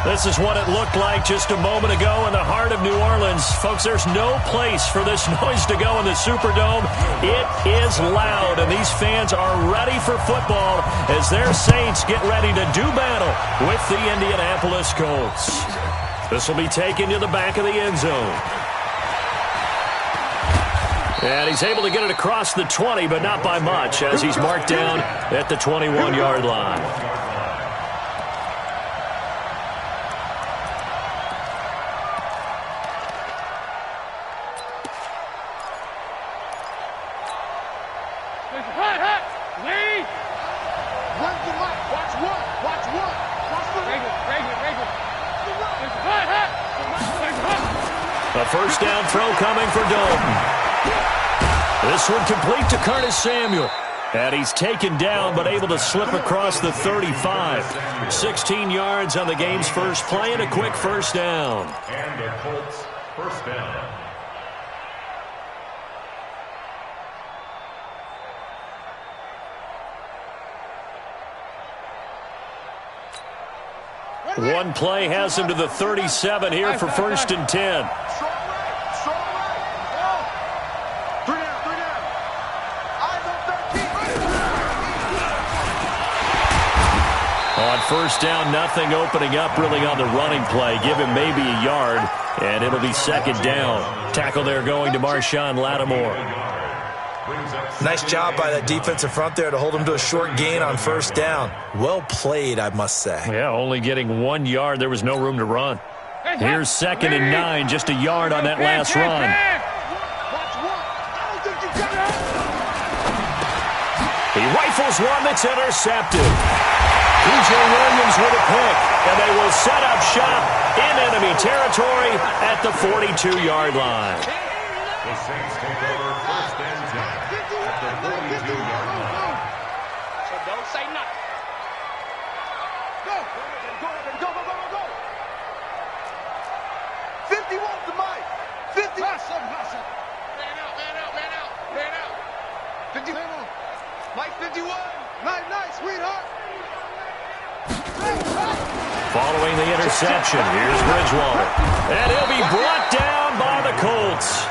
This is what it looked like just a moment ago in the heart of New Orleans. Folks, there's no place for this noise to go in the Superdome. It is loud, and these fans are ready for football as their Saints get ready to do battle with the Indianapolis Colts. This will be taken to the back of the end zone. And he's able to get it across the 20, but not by much, as he's marked down at the 21-yard line. A first down throw coming for Dalton. This one complete to Curtis Samuel. And he's taken down but able to slip across the 35. 16 yards on the game's first play and a quick first down. And the Colts first down. One play has him to the 37 here for first and 10. On first down, nothing opening up really on the running play. Give him maybe a yard, and it'll be second down. Tackle there going to Marshawn Lattimore. Nice job by that defensive front there to hold him to a short gain on first down. Well played, I must say. Yeah, only getting 1 yard. There was no room to run. Here's second and 9, just a yard on that last run. He rifles one that's intercepted. P.J. Williams with a pick, and they will set up shop in enemy territory at the 42-yard line. The Saints take over first and 10 at the 42-yard line. So don't say nothing. Go! Go, go, go, go, go! 50 wants the mic. 50. Hustle. Man out, man out, man out, man out. 50. Mike 51. Nice, sweetheart. Following the interception, here's Bridgewater. And he'll be brought down by the Colts.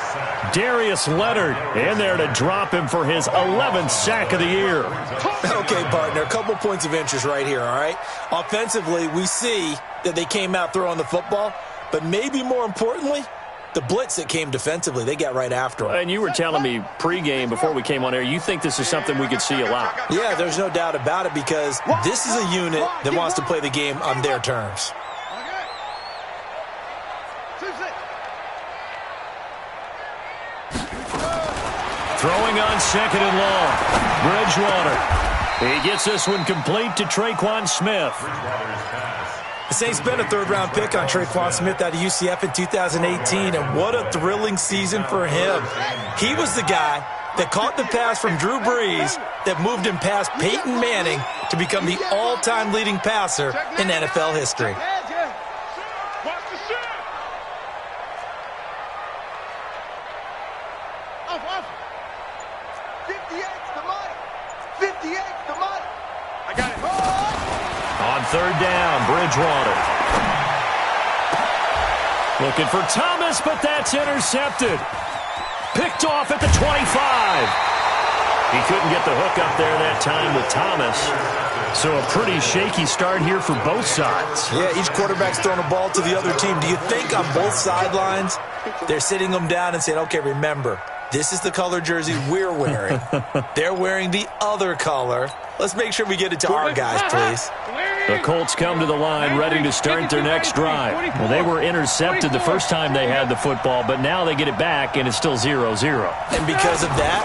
Darius Leonard in there to drop him for his 11th sack of the year. Okay, partner, a couple points of interest right here, all right? Offensively, we see that they came out throwing the football, but maybe more importantly, the blitz that came defensively, they got right after him. And you were telling me pregame before we came on air, you think this is something we could see a lot. Yeah, there's no doubt about it because this is a unit that wants to play the game on their terms. Throwing on second and long. Bridgewater. He gets this one complete to Traquan Smith. The Saints spent a third-round pick on Traquan Smith out of UCF in 2018, and what a thrilling season for him. He was the guy that caught the pass from Drew Brees that moved him past Peyton Manning to become the all-time leading passer in NFL history. Third down, Bridgewater. Looking for Thomas, but that's intercepted. Picked off at the 25. He couldn't get the hook up there that time with Thomas. So a pretty shaky start here for both sides. Yeah, each quarterback's throwing a ball to the other team. Do you think on both sidelines they're sitting them down and saying, okay, remember, this is the color jersey we're wearing. They're wearing the other color. Let's make sure we get it to our guys, please. The Colts come to the line ready to start their next drive. Well, they were intercepted the first time they had the football, but now they get it back, and it's still 0-0. And because of that,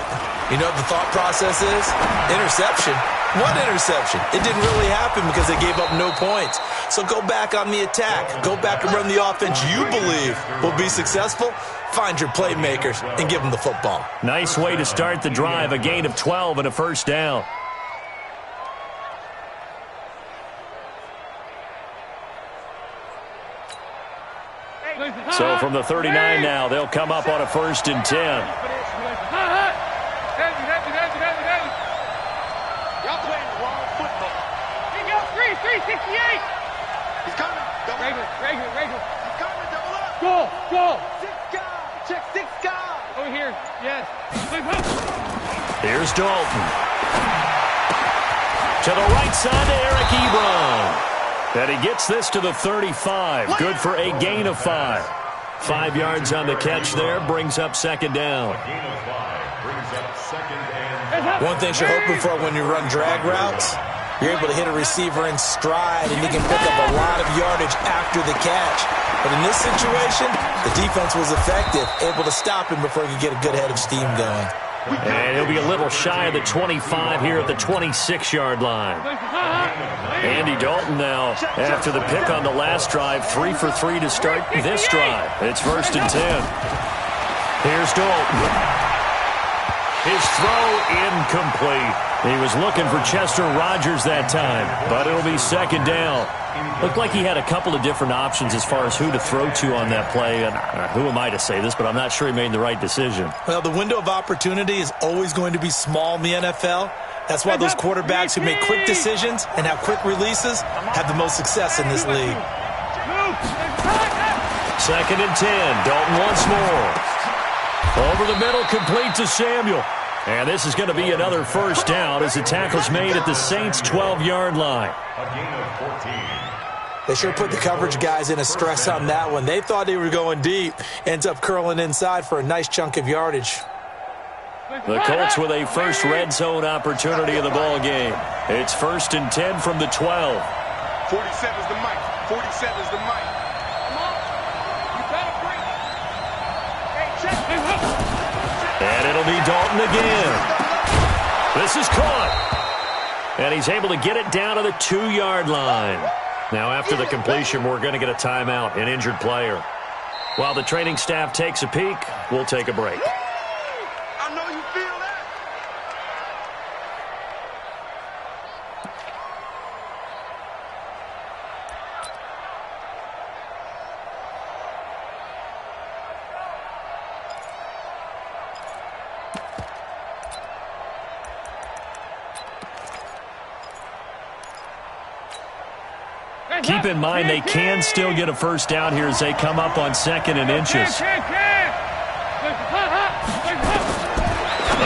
you know what the thought process is? Interception. What interception? It didn't really happen because they gave up no points. So go back on the attack. Go back and run the offense you believe will be successful. Find your playmakers and give them the football. Nice way to start the drive. A gain of 12 and a first down. So from the 39 now, they'll come up on a first and 10. Y'all playing the wrong football. He goes 368. He's coming. Don't Regular. Go. 6 guys. Check 6 guys. Over here. Yes. Here's Dalton. To the right side to Eric Ebron. And he gets this to the 35. Good for a gain of 5. 5 yards on the catch there. Brings up second down. A gain of 5 brings up second and One thing you're hoping for when you run drag routes, you're able to hit a receiver in stride, and you can pick up a lot of yardage after the catch. But in this situation, the defense was effective, able to stop him before he could get a good head of steam going. And he'll be a little shy of the 25 here at the 26-yard line. Andy Dalton now, after the pick on the last drive, 3 for 3 to start this drive. It's 1st and 10. Here's Dalton. His throw incomplete. He was looking for Chester Rogers that time, but it'll be second down. Looked like he had a couple of different options as far as who to throw to on that play. And who am I to say this, but I'm not sure he made the right decision. Well, the window of opportunity is always going to be small in the NFL. That's why those quarterbacks who make quick decisions and have quick releases have the most success in this league. 2nd and 10. Dalton once more. Over the middle, complete to Samuel. And this is going to be another first down as the tackle's made at the Saints' 12-yard line. a gain of 14. They sure put the coverage guys in a stress on that one. They thought they were going deep. Ends up curling inside for a nice chunk of yardage. The Colts with a first red zone opportunity in the ball game. It's 1st and 10 from the 12. 47's the mic. 47's the mic. You better bring it. Hey, check. And it'll be Dalton again. This is caught. And he's able to get it down to the 2-yard line. Now, after the completion, we're going to get a timeout, an injured player. While the training staff takes a peek, we'll take a break. I know you feel that. Keep in mind they can still get a first down here as they come up on 2nd and inches.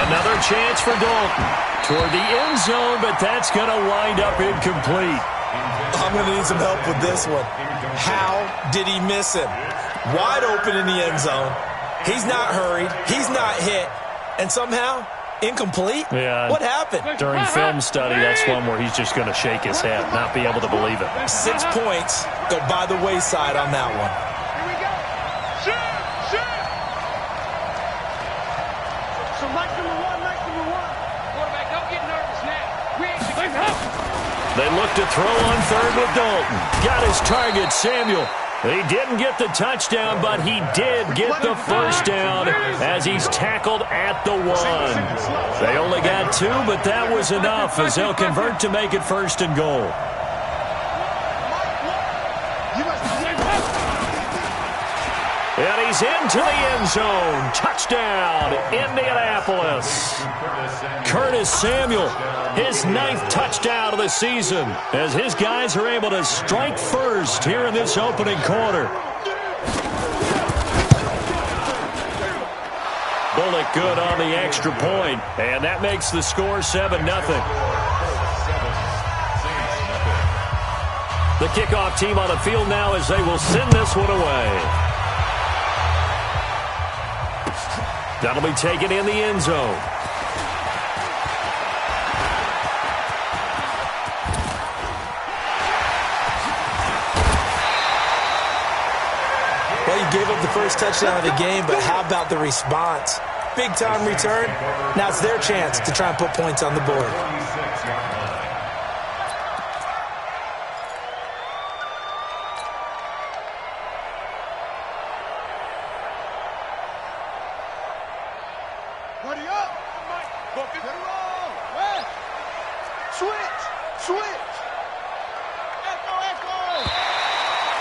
Another chance for Dalton. Toward the end zone, but that's going to wind up incomplete. I'm going to need some help with this one. How did he miss him? Wide open in the end zone. He's not hurried. He's not hit. And somehow, incomplete? Yeah. What happened? During film study, that's one where he's just going to shake his head, not be able to believe it. 6 points go by the wayside on that one. Here we go. Shoot. So, nice number one. Quarterback, don't get nervous now. We ain't They look to throw on 3rd with Dalton. Got his target, Samuel. He didn't get the touchdown, but he did get the first down as he's tackled at the 1. They only got 2, but that was enough as they'll convert to make it 1st and goal. And he's into the end zone. Touchdown, Indianapolis. Curtis Samuel, his 9th touchdown of the season, as his guys are able to strike first here in this opening quarter. Bullock good on the extra point, and that makes the score 7-0. The kickoff team on the field now as they will send this one away. That'll be taken in the end zone. Well, you gave up the first touchdown of the game, but how about the response? Big-time return. Now it's their chance to try and put points on the board. Buddy up. Go get it wrong. West. Switch. Echo.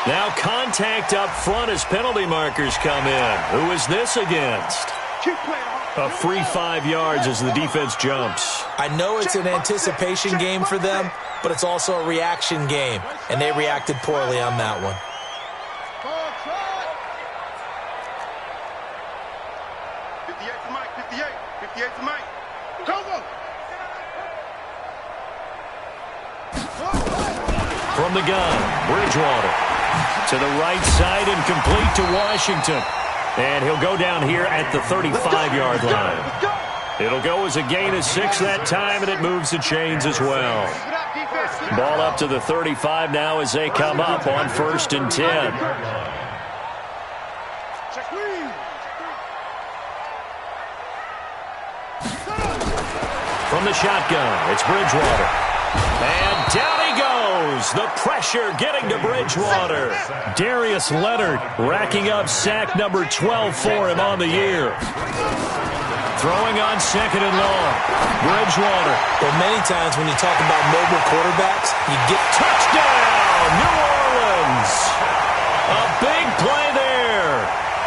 Now contact up front as penalty markers come in. Who is this against? Keep playing. A free 5 yards as the defense jumps. I know it's an anticipation game for them, but it's also a reaction game, and they reacted poorly on that one. 58 to Mike. 58. 58 to Mike. Cover. From the gun, Bridgewater. To the right side and complete to Washington. And he'll go down here at the 35-yard line. It'll go as a gain of 6 that time, and it moves the chains as well. Ball up to the 35 now as they come up on 1st and 10. From the shotgun, it's Bridgewater. And down he goes. The pressure getting to Bridgewater. Darius Leonard racking up sack number 12 for him on the year. Throwing on 2nd and long. Bridgewater. Well, many times when you talk about mobile quarterbacks, you get touchdown, New Orleans. A big play there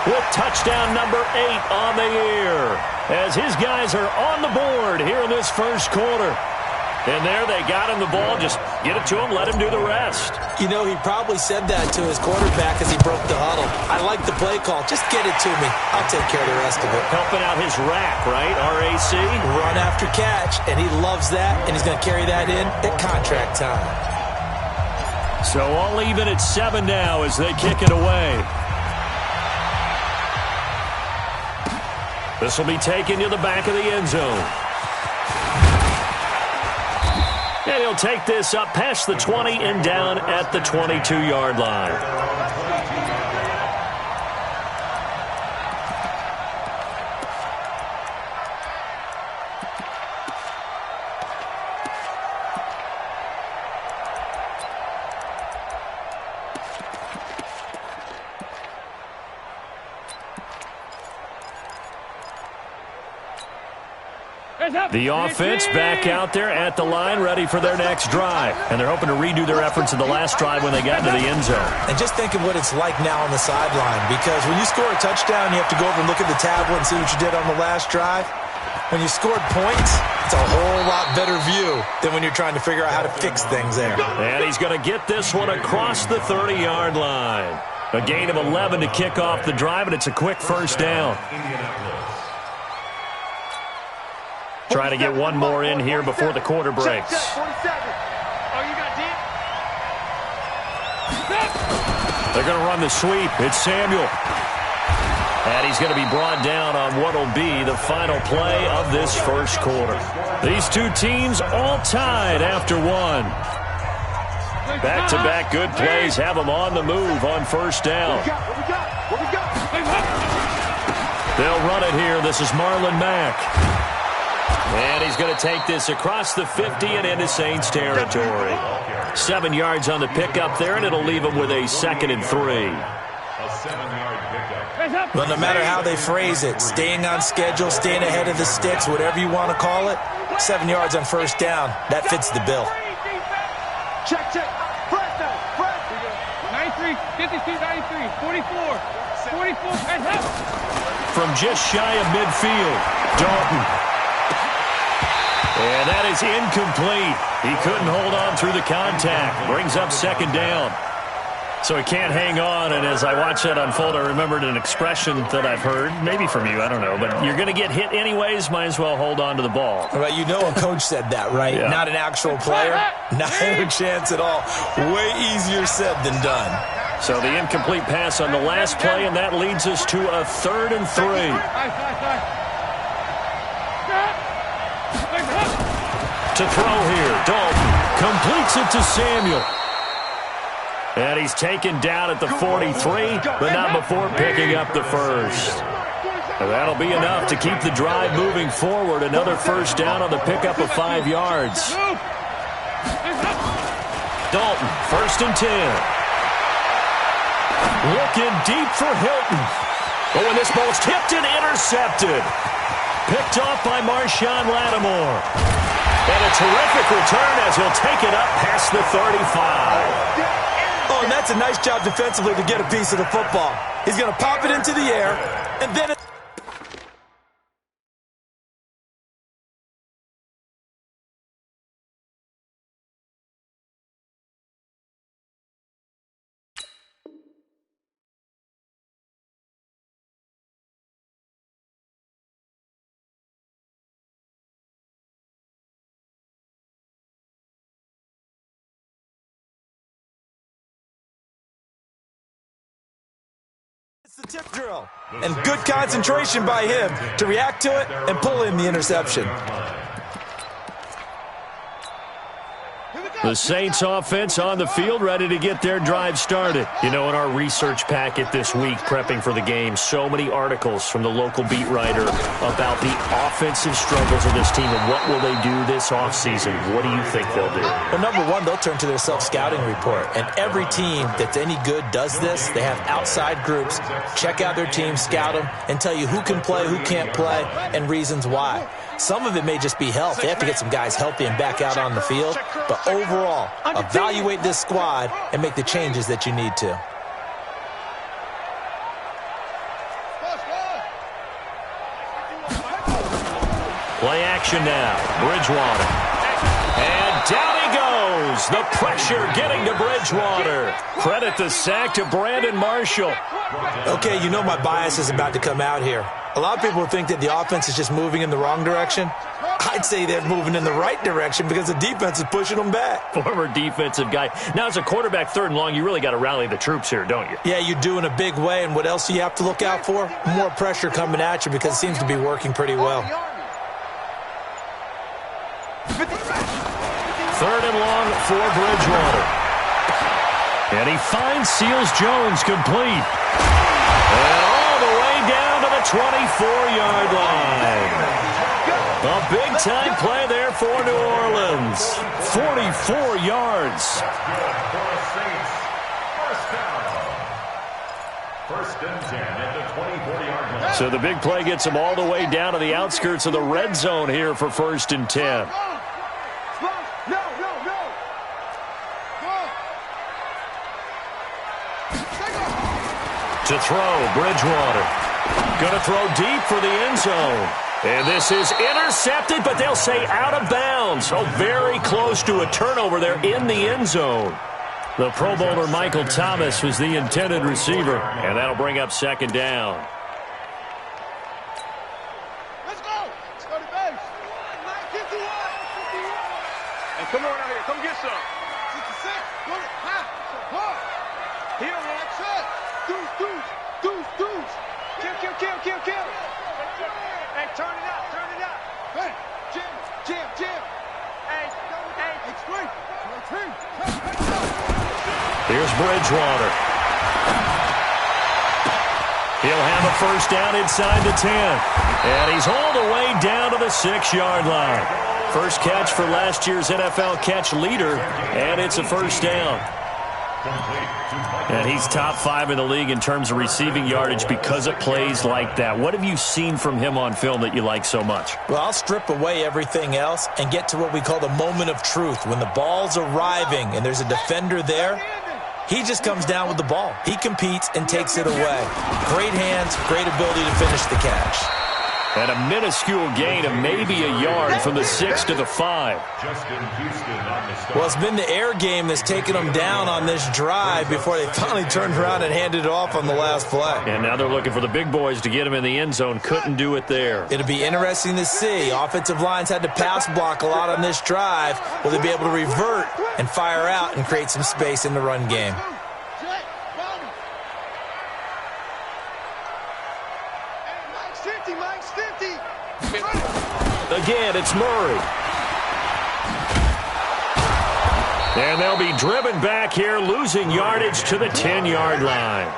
with touchdown number 8 on the year as his guys are on the board here in this first quarter. And there they got him the ball. Just get it to him, let him do the rest. You know, he probably said that to his quarterback as he broke the huddle. I like the play call. Just get it to me. I'll take care of the rest of it. Helping out his rack, right? RAC? Run after catch, and he loves that, and he's going to carry that in at contract time. So all even at 7 now as they kick it away. This will be taken to the back of the end zone. And he'll take this up past the 20 and down at the 22-yard line. The offense back out there at the line, ready for their next drive. And they're hoping to redo their efforts in the last drive when they got into the end zone. And just think of what it's like now on the sideline, because when you score a touchdown, you have to go over and look at the tablet and see what you did on the last drive. When you scored points, it's a whole lot better view than when you're trying to figure out how to fix things there. And he's going to get this one across the 30-yard line. A gain of 11 to kick off the drive, and it's a quick first down. Trying to get one more in here before the quarter breaks. They're going to run the sweep. It's Samuel. And he's going to be brought down on what will be the final play of this first quarter. These two teams all tied after one. Back-to-back good plays have them on the move on first down. They'll run it here. This is Marlon Mack. And he's going to take this across the 50 and into Saints territory. 7 yards on the pickup there, and it'll leave him with a 2nd and 3. Well, no matter how they phrase it, staying on schedule, staying ahead of the sticks, whatever you want to call it, 7 yards on first down, that fits the bill. Check. Press down. 93, 52, 93, 44, 44, and help. From just shy of midfield, Dalton. And that is incomplete. He couldn't hold on through the contact. Brings up 2nd down. So he can't hang on, and as I watch that unfold, I remembered an expression that I've heard, maybe from you, I don't know, but you're going to get hit anyways, might as well hold on to the ball. Well, you know a coach said that, right? Yeah. Not an actual player. Not a chance at all. Way easier said than done. So the incomplete pass on the last play, and that leads us to a 3rd and 3. To throw here, Dalton completes it to Samuel. And he's taken down at the 43, but not before picking up the first. And that'll be enough to keep the drive moving forward. Another first down on the pickup of 5 yards. Dalton, 1st and 10. Looking deep for Hilton. Oh, and this ball's tipped and intercepted. Picked off by Marshawn Lattimore. And a terrific return as he'll take it up past the 35. Oh, and that's a nice job defensively to get a piece of the football. He's going to pop it into the air, and then It's the tip drill. And good concentration by him to react to it and pull in the interception. The Saints offense on the field, ready to get their drive started. You know, in our research packet this week, prepping for the game, so many articles from the local beat writer about the offensive struggles of this team and what will they do this offseason. What do you think they'll do? Well, number one, they'll turn to their self-scouting report. And every team that's any good does this. They have outside groups, check out their team, scout them, and tell you who can play, who can't play, and reasons why. Some of it may just be health. They have to get some guys healthy and back out on the field. But overall, evaluate this squad and make the changes that you need to. Play action now. Bridgewater. And down he goes. The pressure getting to Bridgewater. Credit the sack to Brandon Marshall. Okay, you know my bias is about to come out here. A lot of people think that the offense is just moving in the wrong direction. I'd say they're moving in the right direction because the defense is pushing them back. Former defensive guy. Now, as a quarterback, 3rd and long, you really got to rally the troops here, don't you? Yeah, you do in a big way. And what else do you have to look out for? More pressure coming at you because it seems to be working pretty well. 3rd and long for Bridgewater. And he finds Seals-Jones complete. And all the way down to the 24-yard line. A big-time play there for New Orleans. 44 yards. First and 10 at the 24-yard line. So the big play gets him all the way down to the outskirts of the red zone here for 1st and 10. To throw, Bridgewater. Going to throw deep for the end zone. And this is intercepted, but they'll say out of bounds. Oh, very close to a turnover there in the end zone. The Pro Bowler Michael Thomas was the intended receiver, and that'll bring up 2nd down. Let's go. Let's go to base. 51. Hey, come on out here. Come get some. 66. Go to high. Here, man. Set. Deuce. Kill. Hey, turn it out. Hey, jam. Hey, straight. Here's Bridgewater. He'll have a 1st down inside the 10. And he's all the way down to the 6-yard line. First catch for last year's NFL catch leader, and it's a 1st down. And he's top 5 in the league in terms of receiving yardage because of plays like that. What have you seen from him on film that you like so much? Well, I'll strip away everything else and get to what we call the moment of truth. When the ball's arriving and there's a defender there, he just comes down with the ball. He competes and takes it away. Great hands, great ability to finish the catch. And a minuscule gain of maybe a yard from the 6 to the 5. Well, it's been the air game that's taken them down on this drive before they finally turned around and handed it off on the last play. And now they're looking for the big boys to get him in the end zone. Couldn't do it there. It'll be interesting to see. Offensive lines had to pass block a lot on this drive. Will they be able to revert and fire out and create some space in the run game? Again, it's Murray. And they'll be driven back here, losing yardage to the 10-yard line.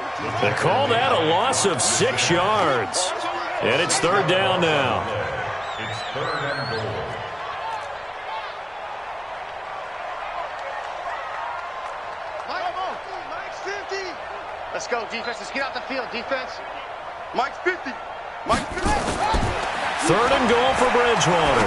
They call that a loss of 6 yards. And it's 3rd down now. It's 3rd and goal. Mike's 50. Let's go, defense. Let's get out the field, defense. Mike's 50. Mike's 50. 3rd and goal for Bridgewater.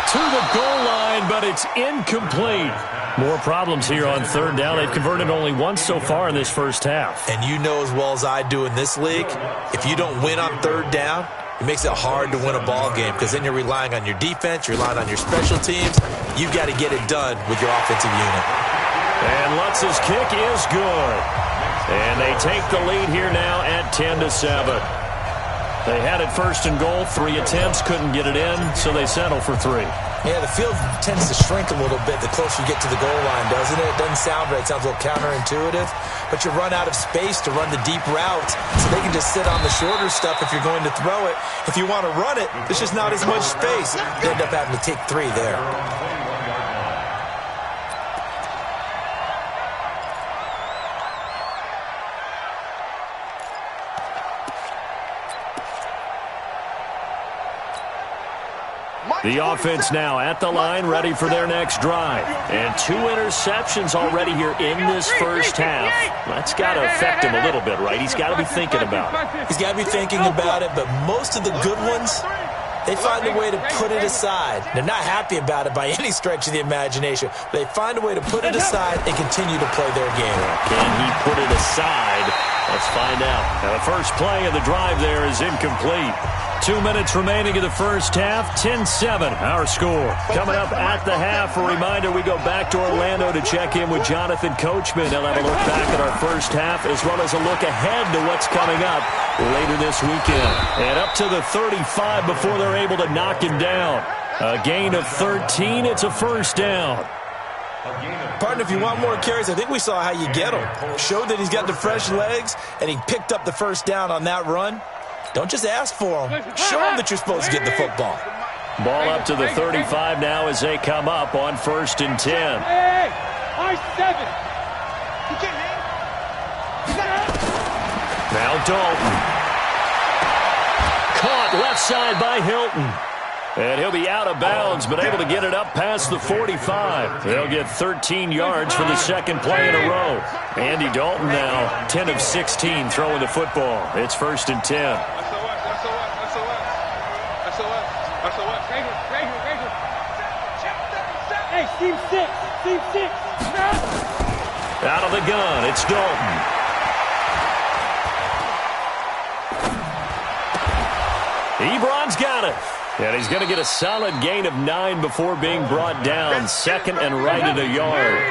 To the goal line, but it's incomplete. More problems here on 3rd down. They've converted only once so far in this first half. And you know as well as I do in this league, if you don't win on 3rd down, it makes it hard to win a ball game because then you're relying on your defense, you're relying on your special teams. You've got to get it done with your offensive unit. And Lutz's kick is good. And they take the lead here now at 10-7. They had it 1st and goal, 3 attempts, couldn't get it in, so they settle for 3. Yeah, the field tends to shrink a little bit the closer you get to the goal line, doesn't it? It doesn't sound right. It sounds a little counterintuitive. But you run out of space to run the deep routes, so they can just sit on the shorter stuff if you're going to throw it. If you want to run it, there's just not as much space. You end up having to take 3 there. The offense now at the line, ready for their next drive. And 2 interceptions already here in this first half. That's got to affect him a little bit, right? He's got to be thinking about it. He's got to be thinking about it, but most of the good ones, they find a way to put it aside. They're not happy about it by any stretch of the imagination. They find a way to put it aside and continue to play their game. Can he put it aside? Let's find out. Now, the first play of the drive there is incomplete. 2 minutes remaining in the first half, 10-7, our score. Coming up at the half, a reminder, we go back to Orlando to check in with Jonathan Coachman. He'll have a look back at our first half as well as a look ahead to what's coming up later this weekend. And up to the 35 before they're able to knock him down. A gain of 13, it's a first down. Partner, if you want more carries, I think we saw how you get him. Showed that he's got the fresh legs, and he picked up the first down on that run. Don't just ask for him. Show him that you're supposed to get the football. Ball up to the 35 now as they come up on 1st and 10. Hey, R7. Now Dalton. Caught left side by Hilton. And he'll be out of bounds, but able to get it up past the 45. They'll get 13 yards for the second play in a row. Andy Dalton now 10 of 16 throwing the football. It's 1st and 10. Hey, team 6. Team 6. Out of the gun, it's Dalton. Ebron's got it. And he's going to get a solid gain of 9 before being brought down. Second and right at a yard.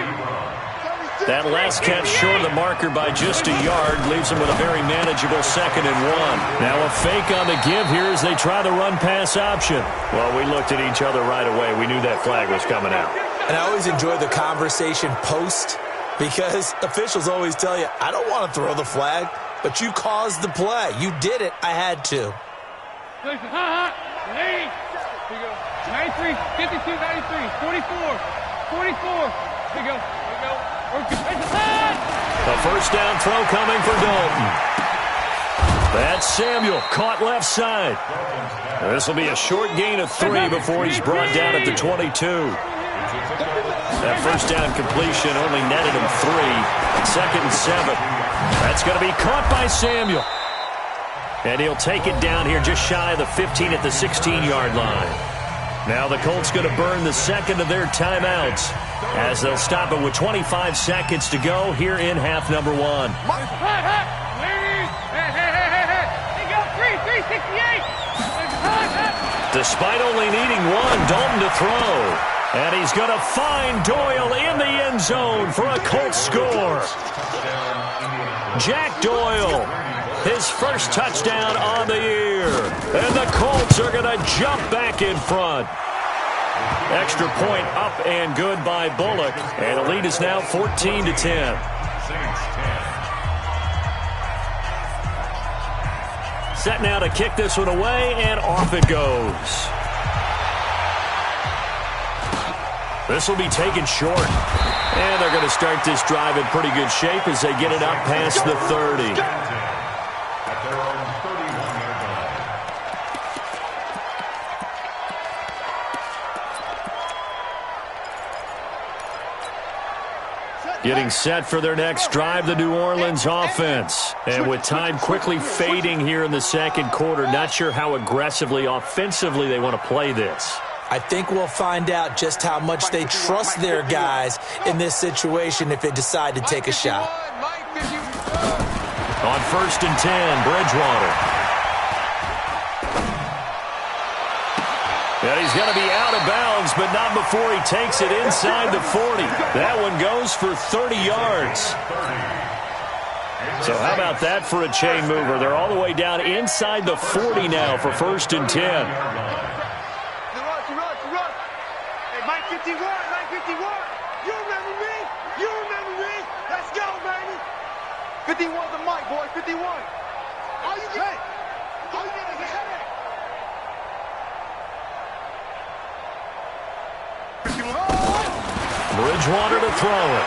That last catch short of the marker by just a yard leaves him with a very manageable 2nd and 1. Now a fake on the give here as they try the run-pass option. Well, we looked at each other right away. We knew that flag was coming out. And I always enjoy the conversation post because officials always tell you, I don't want to throw the flag, but you caused the play. You did it. I had to. 93, 52, 93, 44, 44. Here we go. A first down throw coming for Dalton. That's Samuel, caught left side. This will be a short gain of 3 before he's brought down at the 22. That first down completion only netted him 3. 2nd and 7. That's going to be caught by Samuel. And he'll take it down here just shy of the 15 at the 16-yard line. Now the Colts going to burn the second of their timeouts as they'll stop it with 25 seconds to go here in half number 1. Hey, go, 368. Despite only needing 1, Dalton to throw. And he's going to find Doyle in the end zone for a Colts score. Jack Doyle. His first touchdown on the year. And the Colts are going to jump back in front. Extra point up and good by Bullock. And the lead is now 14-10. Set now to kick this one away, and off it goes. This will be taken short. And they're going to start this drive in pretty good shape as they get it up past the 30. Getting set for their next drive, the New Orleans offense. And with time quickly fading here in the second quarter, not sure how aggressively, offensively they want to play this. I think we'll find out just how much they trust their guys in this situation if they decide to take a shot. On 1st and 10, Bridgewater. And he's going to be out of bounds, but not before he takes it inside the 40. That one goes for 30 yards. So how about that for a chain mover? They're all the way down inside the 40 now for 1st and 10. 51. You remember me? You remember me? Let's go, baby. 51's the mic, boy. 51. All you get. All you get is a headache. 51. Bridgewater to throw it.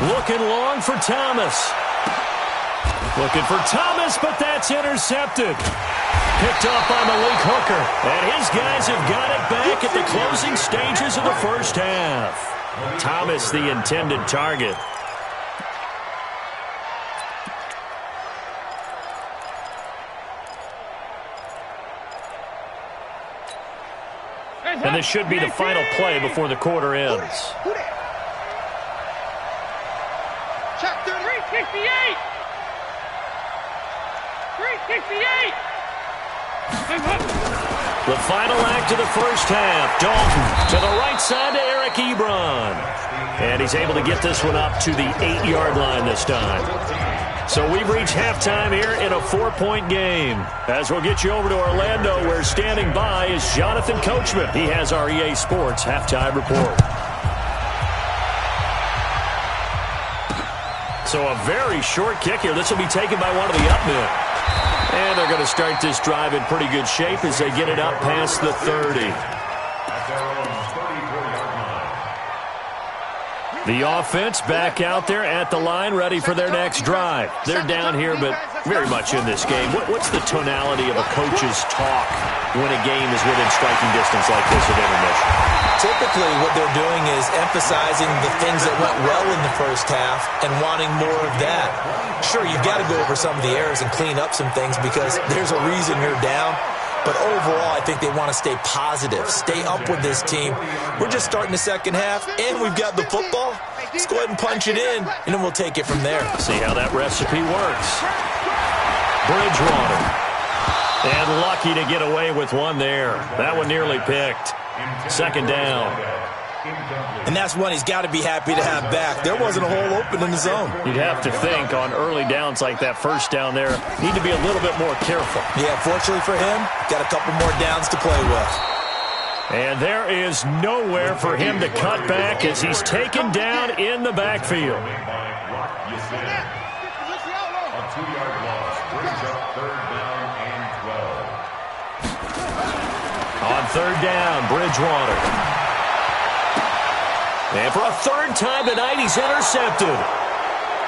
Looking long for Thomas. Looking for Thomas, but that's intercepted. Picked off by Malik Hooker. And his guys have got it back at the closing stages of the first half. Thomas, the intended target. And this should be the final play before the quarter ends. Chapter 368. 368. The final act of the first half. Dalton to the right side to Eric Ebron. And he's able to get this one up to the 8-yard line this time. So we've reached halftime here in a 4-point game. As we'll get you over to Orlando, where standing by is Jonathan Coachman. He has our EA Sports halftime report. So a very short kick here. This will be taken by one of the up men. And they're going to start this drive in pretty good shape as they get it up past the 30. The offense back out there at the line, ready for their next drive. They're down here, but very much in this game. What's the tonality of a coach's talk when a game is within striking distance like this at intermission? Typically, what they're doing is emphasizing the things that went well in the first half and wanting more of that. Sure, you've got to go over some of the errors and clean up some things because there's a reason you're down. But overall, I think they want to stay positive, stay up with this team. We're just starting the second half, and we've got the football. Let's go ahead and punch it in, and then we'll take it from there. See how that recipe works. Bridgewater. And lucky to get away with one there. That one nearly picked. Second down. And that's one he's got to be happy to have back. There wasn't a hole open in the zone. You'd have to think on early downs like that first down there, need to be a little bit more careful. Yeah, fortunately for him, got a couple more downs to play with. And there is nowhere for him to cut back as he's taken down in the backfield. A 2-yard loss brings up third down and 12. On third down, Bridgewater. And for a third time tonight, he's intercepted.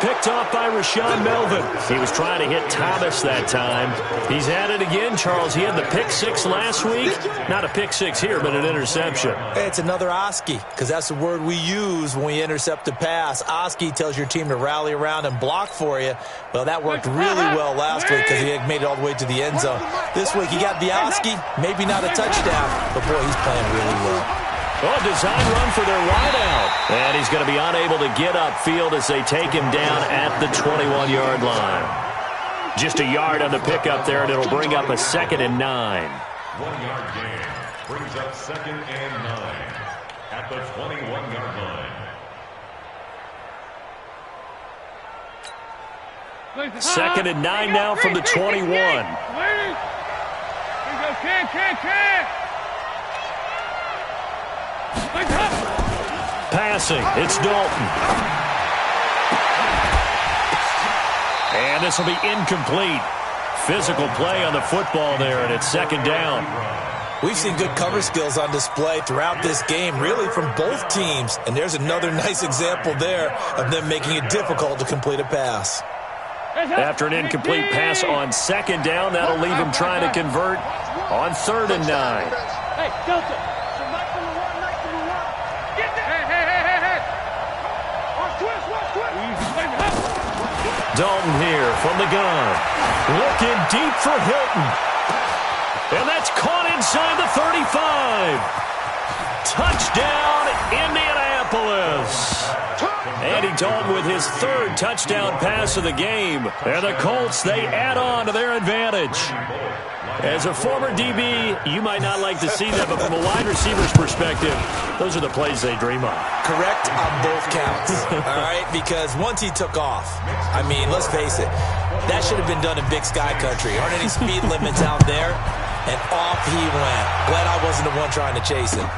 Picked off by Rashawn Melvin. He was trying to hit Thomas that time. He's at it again, Charles. He had the pick six last week. Not a pick six here, but an interception. Hey, it's another Oski, because that's the word we use when we intercept a pass. Oski tells your team to rally around and block for you. Well, that worked really well last week because he had made it all the way to the end zone. This week, he got the Oski, maybe not a touchdown, but boy, he's playing really well. Oh, design run for their wideout. And he's going to be unable to get upfield as they take him down at the 21-yard line. Just a yard on the pickup there, and it'll bring up a 2nd and 9. 1-yard gain brings up 2nd and 9 at the 21-yard line. 2nd and 9 now from the 21. Passing, it's Dalton. And this will be incomplete. Physical play on the football there, and it's 2nd down. We've seen good cover skills on display throughout this game, really from both teams. And there's another nice example there of them making it difficult to complete a pass. After an incomplete pass on 2nd down, that'll leave him trying to convert on 3rd and 9. Hey, Delta. Dalton here from the gun. Looking deep for Hilton. And that's caught inside the 35. Touchdown, Indianapolis. Andy Dalton with his 3rd touchdown pass of the game. And the Colts, they add on to their advantage. As a former DB, you might not like to see that, but from a wide receiver's perspective, those are the plays they dream of. Correct on both counts, all right? Because once he took off, I mean, let's face it, that should have been done in Big Sky Country. Aren't any speed limits out there? And off he went. Glad I wasn't the one trying to chase him.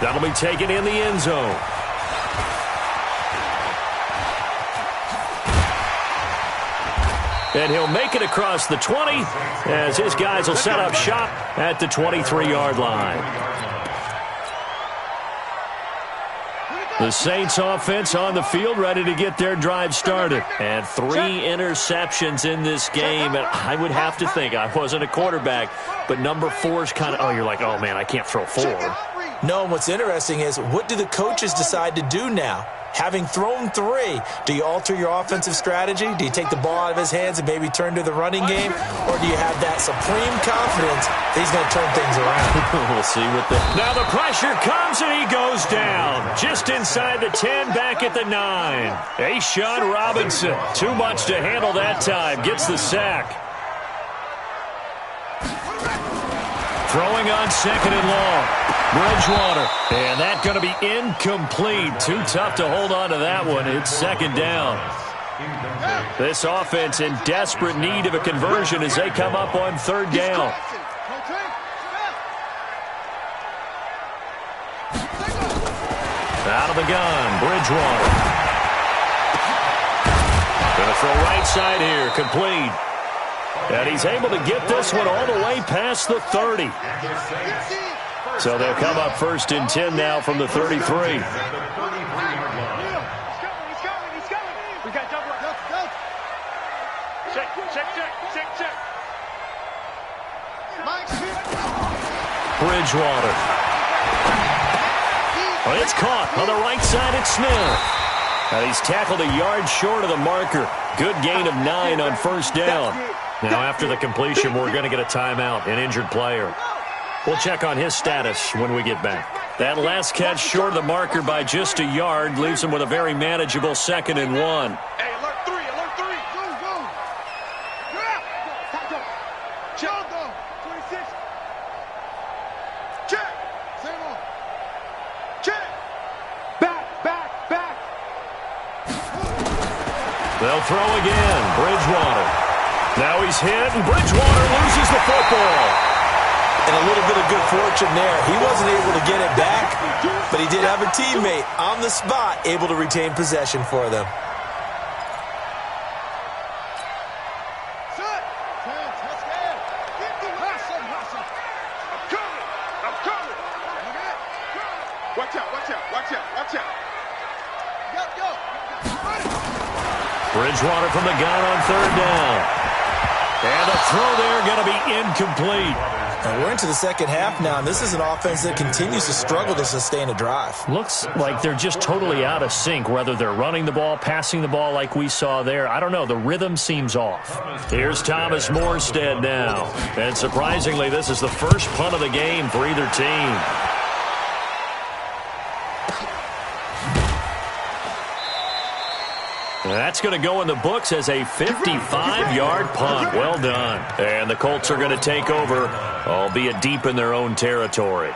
That'll be taken in the end zone. And he'll make it across the 20 as his guys will set up shop at the 23-yard line. The Saints offense on the field ready to get their drive started. And 3 interceptions in this game. And I would have to think, I wasn't a quarterback, but number 4 is kind of, you're like, oh, man, I can't throw 4. No, and what's interesting is, what do the coaches decide to do now? Having thrown 3, do you alter your offensive strategy? Do you take the ball out of his hands and maybe turn to the running game? Or do you have that supreme confidence that he's going to turn things around? We'll see what the... Now the pressure comes and he goes down. Just inside the 10, back at the 9. Ashawn Robinson, too much to handle that time. Gets the sack. Throwing on 2nd and long. Bridgewater. And that's going to be incomplete. Too tough to hold on to that one. It's 2nd down. This offense in desperate need of a conversion as they come up on 3rd down. Out of the gun, Bridgewater. Going to throw right side here, complete. And he's able to get this one all the way past the 30. So they'll come up 1st and 10 now from the 33. He's coming. We got double. Go. Check. Bridgewater. Oh, it's caught on the right side. It's Smith. And he's tackled a yard short of the marker. Good gain of 9 on 1st down. Now after the completion, we're going to get a timeout, an injured player. We'll check on his status when we get back. That last catch short of the marker by just a yard leaves him with a very manageable 2nd and 1. Hey, alert 3. Go. Check. 26. Check. Same on. Check. Back. They'll throw again. Bridgewater. Now he's hit, and Bridgewater loses the football. And a little bit of good fortune there. He wasn't able to get it back, but he did have a teammate on the spot able to retain possession for them. I'm coming. Watch out. Go. Bridgewater from the gun on 3rd down. And the throw there going to be incomplete. And we're into the 2nd half now, and this is an offense that continues to struggle to sustain a drive. Looks like they're just totally out of sync, whether they're running the ball, passing the ball like we saw there. I don't know. The rhythm seems off. Here's Thomas Morstead now. And surprisingly, this is the first punt of the game for either team. That's going to go in the books as a 55-yard punt. Well done. And the Colts are going to take over, albeit deep in their own territory.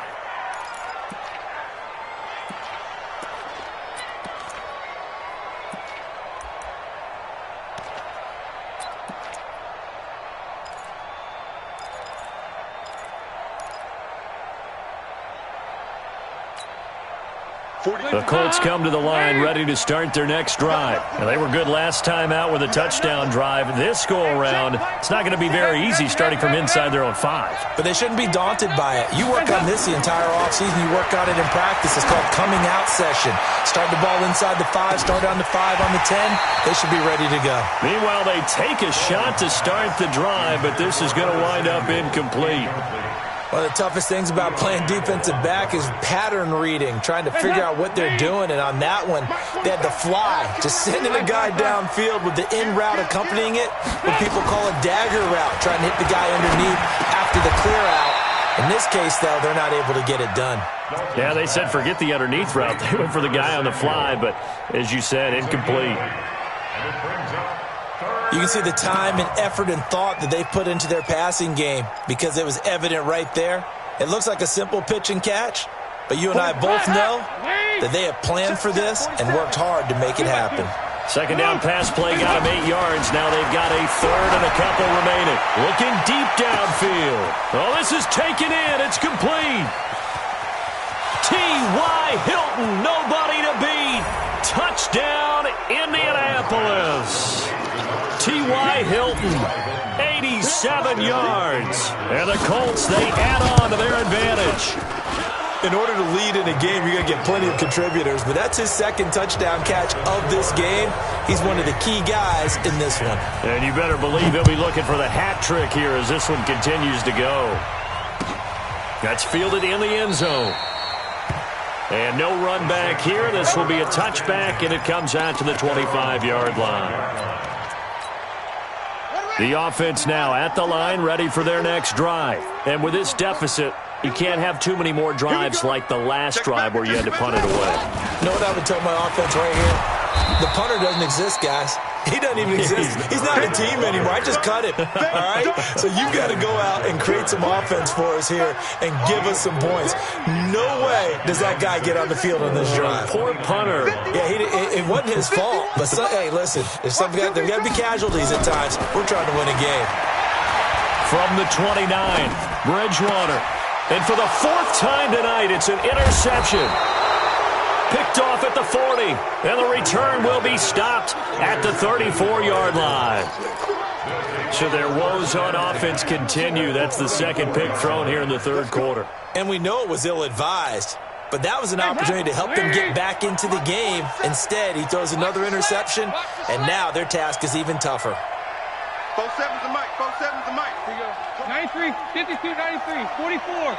The Colts come to the line ready to start their next drive. And they were good last time out with a touchdown drive. This go-around, it's not going to be very easy starting from inside their own 5. But they shouldn't be daunted by it. You work on this the entire offseason. You work on it in practice. It's called coming out session. Start the ball inside the 5, start on the 5, on the 10. They should be ready to go. Meanwhile, they take a shot to start the drive, but this is going to wind up incomplete. One of the toughest things about playing defensive back is pattern reading, trying to figure out what they're doing. And on that one, they had the fly, just sending a guy downfield with the in route accompanying it, what people call a dagger route, trying to hit the guy underneath after the clear out. In this case, though, they're not able to get it done. Yeah, they said forget the underneath route. They went for the guy on the fly, but as you said, incomplete. You can see the time and effort and thought that they put into their passing game because it was evident right there. It looks like a simple pitch and catch, but you and I both know that they have planned for this and worked hard to make it happen. Second down pass play got them 8 yards. Now they've got a third and a couple remaining. Looking deep downfield. Oh, this is taken in. It's complete. T.Y. Hilton, nobody to beat. Touchdown, Indianapolis. T.Y. Hilton, 87 yards. And the Colts, they add on to their advantage. In order to lead in a game, you're going to get plenty of contributors, but that's his second touchdown catch of this game. He's one of the key guys in this one. And you better believe he'll be looking for the hat trick here as this one continues to go. That's fielded in the end zone. And no run back here. This will be a touchback, and it comes out to the 25-yard line. The offense now at the line, ready for their next drive. And with this deficit, you can't have too many more drives like the last drive where you had to punt it away. You know what I would tell my offense right here? The punter doesn't exist, guys. He doesn't even exist. He's not a team anymore. I just cut him, all right? So you've got to go out and create some offense for us here and give us some points. No way does that guy get on the field on this drive. Poor punter. Yeah, it wasn't his fault. But, hey, listen, there's got to be casualties at times. We're trying to win a game. From the 29, Bridgewater. And for the fourth time tonight, it's an interception. Picked off at the 40, and the return will be stopped at the 34-yard line. So their woes on offense continue. That's the second pick thrown here in the third quarter. And we know it was ill-advised, but that was an opportunity to help them get back into the game. Instead, he throws another interception, and now their task is even tougher. 4-7's the mic. 4-7's the mic. Here you go. 93, 52, 93, 44.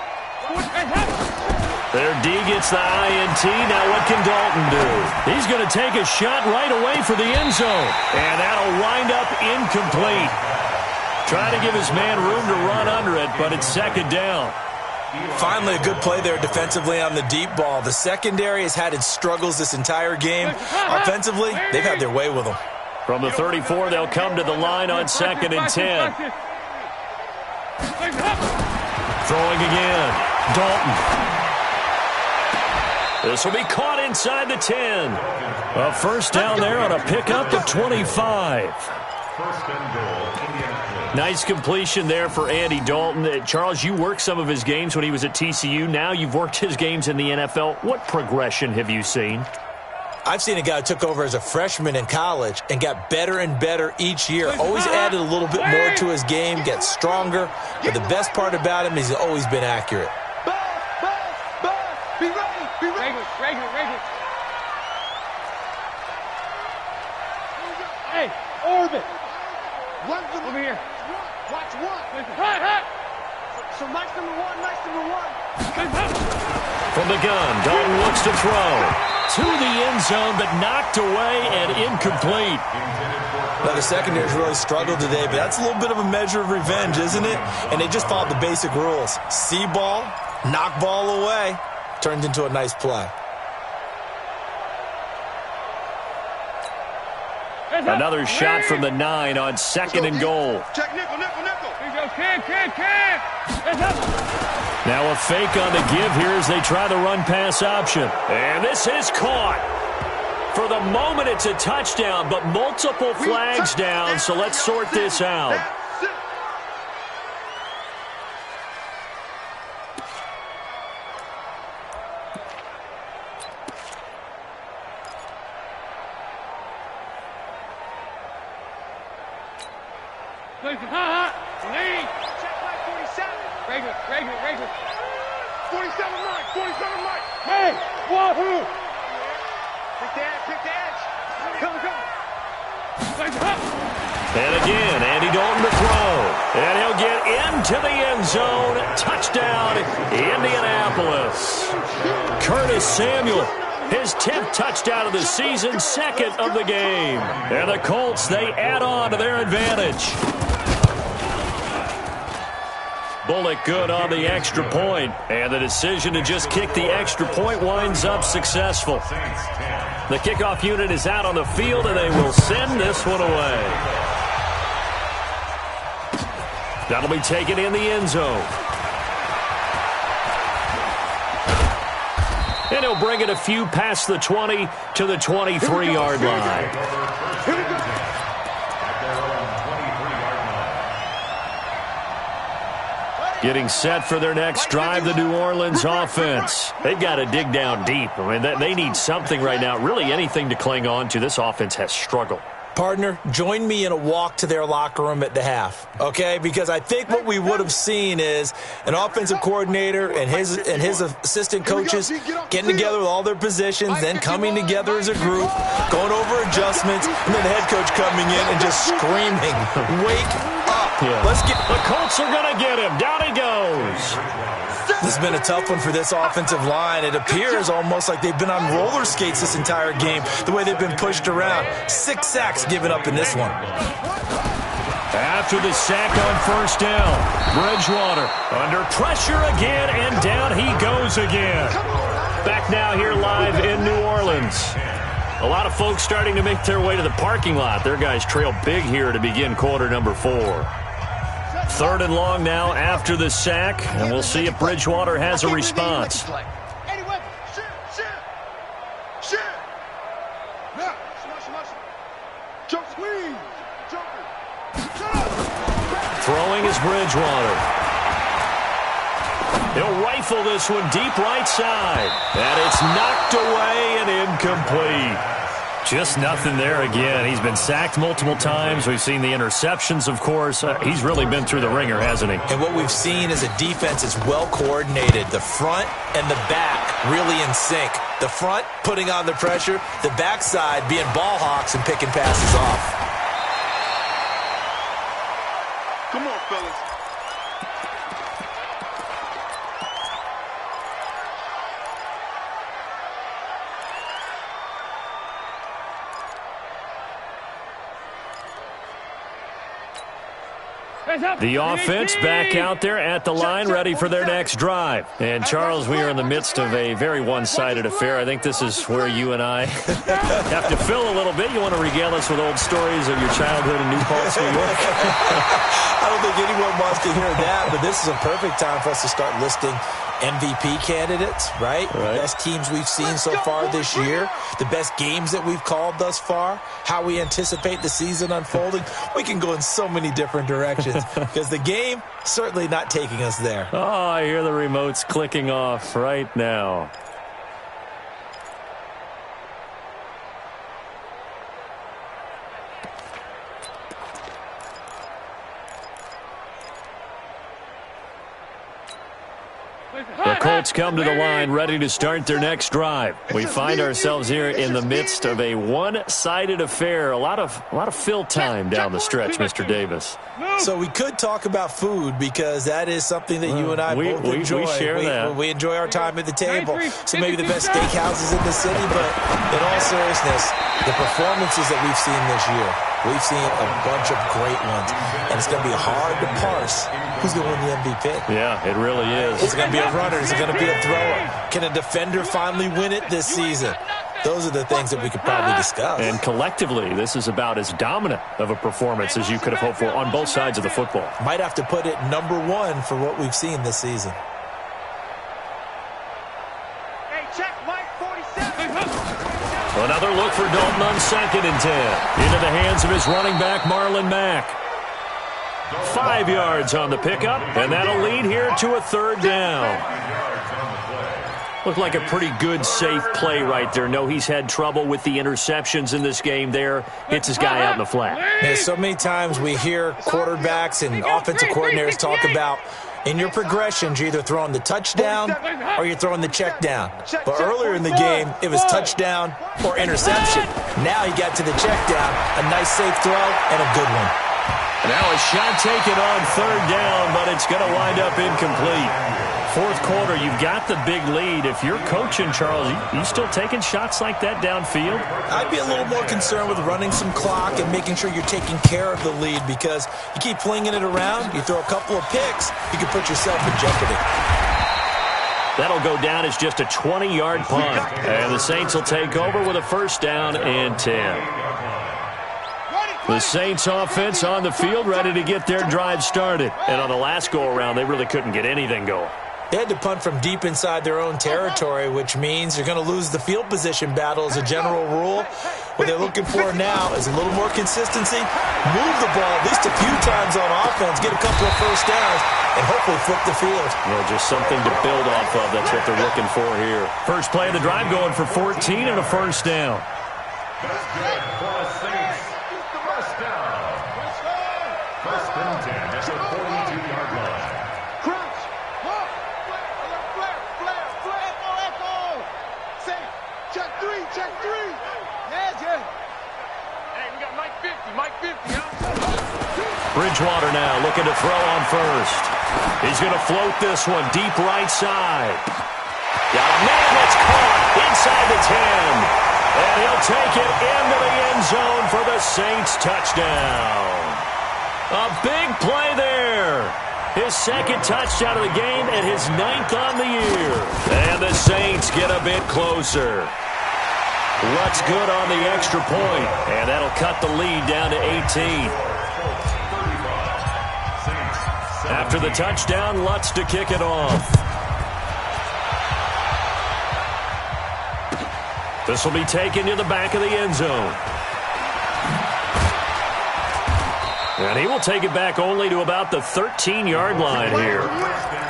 Their D gets the INT. Now what can Dalton do? He's going to take a shot right away for the end zone. And that'll wind up incomplete. Trying to give his man room to run under it, but it's second down. Finally, a good play there defensively on the deep ball. The secondary has had its struggles this entire game. Offensively, they've had their way with them. From the 34, they'll come to the line on 2nd and 10. Throwing again. Dalton. This will be caught inside the 10. A first down there on a pickup of 25. Nice completion there for Andy Dalton. Charles, you worked some of his games when he was at TCU. Now you've worked his games in the NFL. What progression have you seen? I've seen a guy who took over as a freshman in college and got better and better each year. Always added a little bit more to his game, gets stronger. But the best part about him is he's always been accurate. Be ready. Be ready. Regular. Hey, orbit. Run over here. Watch one. Hot. So nice number one. From the gun, Dalton looks to throw. To the end zone, but knocked away and incomplete. Now, the secondary's really struggled today, but that's a little bit of a measure of revenge, isn't it? And they just followed the basic rules. See ball, knock ball away, turns into a nice play. Another shot from the 9 on 2nd and goal. Check nickel. Here you go, can. Now a fake on the give here as they try the run-pass option. And this is caught. For the moment, it's a touchdown, but multiple flags down, so let's sort this out. Lead. Check by 47. Regular. 47 Mike. Hey, wahoo. Pick the edge. Come. And again, Andy Dalton to throw. And he'll get into the end zone. Touchdown, Indianapolis. Curtis Samuel, his 10th touchdown of the season, 2nd of the game. And the Colts, they add on to their advantage. Bullock good on the extra point, and the decision to just kick the extra point winds up successful. The kickoff unit is out on the field, and they will send this one away. That'll be taken in the end zone. And he'll bring it a few past the 20 to the 23-yard line. Here we go. Getting set for their next drive, the New Orleans offense. They've got to dig down deep. I mean, they need something right now, really anything to cling on to. This offense has struggled. Partner, join me in a walk to their locker room at the half, okay? Because I think what we would have seen is an offensive coordinator and his assistant coaches getting together with all their positions, then coming together as a group, going over adjustments, and then the head coach coming in and just screaming, "Wake up!" Yeah. The Colts are going to get him. Down he goes. This has been a tough one for this offensive line. It appears almost like they've been on roller skates this entire game, the way they've been pushed around. 6 sacks given up in this one. After the sack on first down, Bridgewater under pressure again, and down he goes again. Back now here live in New Orleans. A lot of folks starting to make their way to the parking lot. Their guys trail big here to begin quarter number 4. 3rd and long now after the sack, and we'll see if Bridgewater has a response. Throwing is Bridgewater. He'll rifle this one deep right side, and it's knocked away and incomplete. Just nothing there again. He's been sacked multiple times. We've seen the interceptions, of course. He's really been through the ringer, hasn't he? And what we've seen is a defense is well coordinated. The front and the back really in sync. The front putting on the pressure, the backside being ball hawks and picking passes off. Come on, fellas. The offense back out there at the line, ready for their next drive. And, Charles, we are in the midst of a very one-sided affair. I think this is where you and I have to fill a little bit. You want to regale us with old stories of your childhood in New Paltz, New York? I don't think anyone wants to hear that, but this is a perfect time for us to start listing MVP candidates, right? Best teams we've seen so far this year, the best games that we've called thus far, how we anticipate the season unfolding. We can go in so many different directions because the game certainly not taking us there. Oh, I hear the remotes clicking off right now. The Colts come to the line, ready to start their next drive. We find ourselves here in the midst of a one-sided affair. A lot of fill time down the stretch, Mr. Davis. So we could talk about food because that is something that you and I both enjoy. We share that. We enjoy our time at the table. So maybe the best steakhouses in the city, but in all seriousness, the performances that we've seen this year, we've seen a bunch of great ones, and it's going to be hard to parse who's going to win the MVP. Yeah, it really is. Is it going to be a runner? Is it going to be a thrower? Can a defender finally win it this season? Those are the things that we could probably discuss. And collectively, this is about as dominant of a performance as you could have hoped for on both sides of the football. Might have to put it number 1 for what we've seen this season. Hey, check Mike 47. Another look for Dalton on 2nd and 10. Into the hands of his running back, Marlon Mack. 5 yards on the pickup, and that'll lead here to a 3rd down. Looked like a pretty good, safe play right there. No, he's had trouble with the interceptions in this game there. Hits his guy out in the flat. Yeah, so many times we hear quarterbacks and offensive coordinators talk about in your progressions, you're either throwing the touchdown or you're throwing the check down. But earlier in the game, it was touchdown or interception. Now he got to the check down, a nice safe throw, and a good one. Now a shot taken on 3rd down, but it's going to wind up incomplete. 4th quarter, you've got the big lead. If you're coaching, Charles, you still taking shots like that downfield? I'd be a little more concerned with running some clock and making sure you're taking care of the lead because you keep flinging it around, you throw a couple of picks, you can put yourself in jeopardy. That'll go down as just a 20-yard punt. And the Saints will take over with a 1st down and 10. The Saints offense on the field ready to get their drive started. And on the last go-around, they really couldn't get anything going. They had to punt from deep inside their own territory, which means you're going to lose the field position battle as a general rule. What they're looking for now is a little more consistency, move the ball at least a few times on offense, get a couple of first downs, and hopefully flip the field. Yeah, just something to build off of. That's what they're looking for here. First play of the drive going for 14 and a first down. That's good for the Saints. First down. First and 10 at the 42-yard line. Crunch. Flare. Echo. Say, check three. Yeah. Hey, we got Mike 50, huh? Bridgewater now looking to throw on first. He's going to float this one deep right side. Got a man that's caught inside the 10. And he'll take it into the end zone for the Saints touchdown. A big play there. His second touchdown of the game and his 9th on the year. And the Saints get a bit closer. Lutz good on the extra point, and that'll cut the lead down to 18. After the touchdown, Lutz to kick it off. This will be taken to the back of the end zone. And he will take it back only to about the 13-yard line here.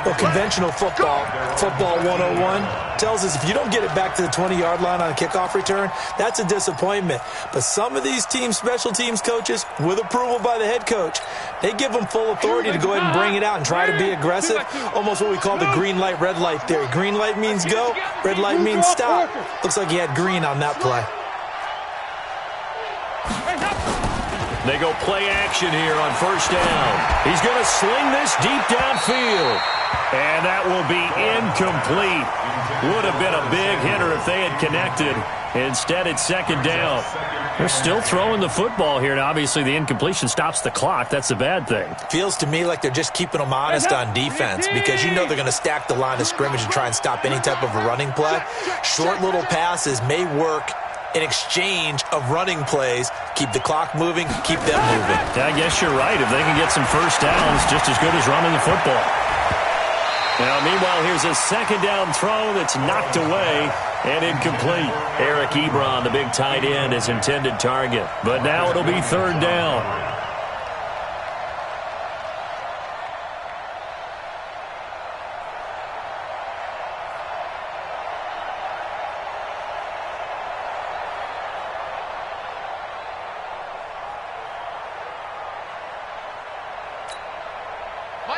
Well, conventional football 101, tells us if you don't get it back to the 20-yard line on a kickoff return, that's a disappointment. But some of these special teams coaches, with approval by the head coach, they give them full authority to go ahead and bring it out and try to be aggressive. Almost what we call the green light, red light theory. Green light means go, red light means stop. Looks like he had green on that play. They go play action here on first down. He's going to sling this deep downfield. And that will be incomplete. Would have been a big hitter if they had connected. Instead, it's second down. They're still throwing the football here. And obviously, the incompletion stops the clock. That's the bad thing. Feels to me like they're just keeping them honest on defense because you know they're going to stack the line of scrimmage and try and stop any type of a running play. Short little passes may work in exchange of running plays. Keep the clock moving, keep them moving. I guess you're right. If they can get some first downs, just as good as running the football. Now, meanwhile, here's a second down throw that's knocked away and incomplete. Eric Ebron, the big tight end, is intended target. But now it'll be third down.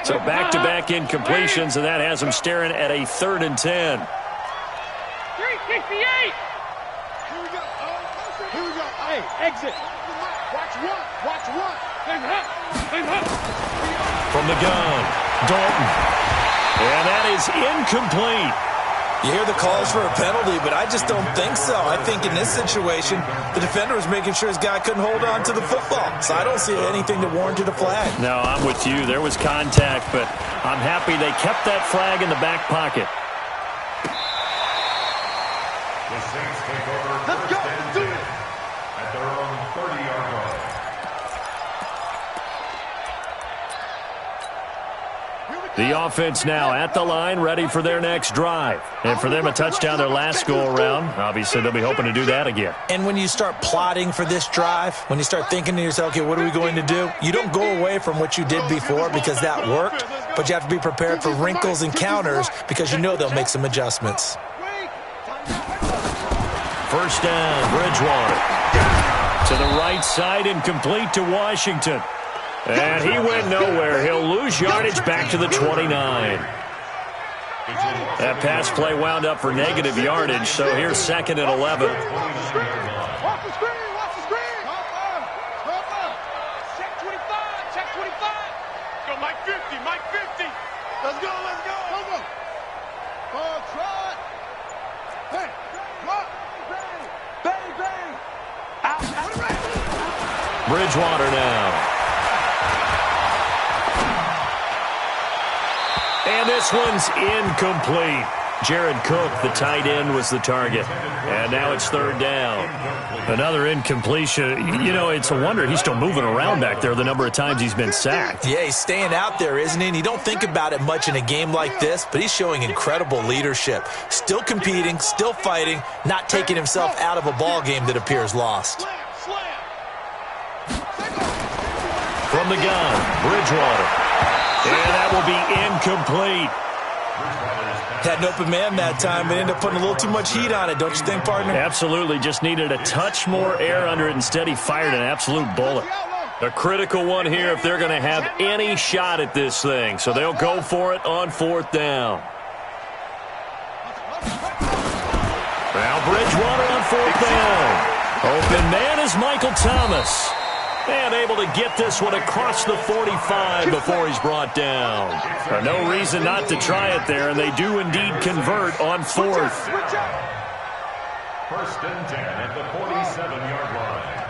So back-to-back incompletions, and that has them staring at a 3rd and 10. 368. Here we go. Hey, exit. Watch one. From the gun, Dalton. And that is incomplete. You hear the calls for a penalty, but I just don't think so. I think in this situation, the defender was making sure his guy couldn't hold on to the football. So I don't see anything that warranted a flag. No, I'm with you. There was contact, but I'm happy they kept that flag in the back pocket. The Saints take over first and 10 at their own 30-yard line. The offense now at the line, ready for their next drive. And for them, a touchdown their last go-around. Obviously, they'll be hoping to do that again. And when you start plotting for this drive, when you start thinking to yourself, okay, what are we going to do? You don't go away from what you did before because that worked, but you have to be prepared for wrinkles and counters because you know they'll make some adjustments. First down, Bridgewater. To the right side, incomplete to Washington. And he went nowhere. He'll lose yardage back to the 29. That pass play wound up for negative yardage, so here's 2nd and 11. Watch the screen. Check 25. Go, Mike 50. Let's go. Ball trot. Hey, what? Bang. Out. Bridgewater now. And this one's incomplete. Jared Cook, the tight end, was the target. And now it's third down. Another incompletion. You know, it's a wonder he's still moving around back there the number of times he's been sacked. Yeah, he's staying out there, isn't he? And you don't think about it much in a game like this, but he's showing incredible leadership. Still competing, still fighting, not taking himself out of a ball game that appears lost. From the gun, Bridgewater. And that will be incomplete. Had an open man that time, but ended up putting a little too much heat on it, don't you think, partner? Absolutely. Just needed a touch more air under it. Instead, he fired an absolute bullet. A critical one here if they're going to have any shot at this thing. So they'll go for it on fourth down. Now Bridgewater on fourth down. Open man is Michael Thomas. And able to get this one across the 45 before he's brought down. No reason not to try it there, and they do indeed convert on fourth. First and 10 at the 47-yard line.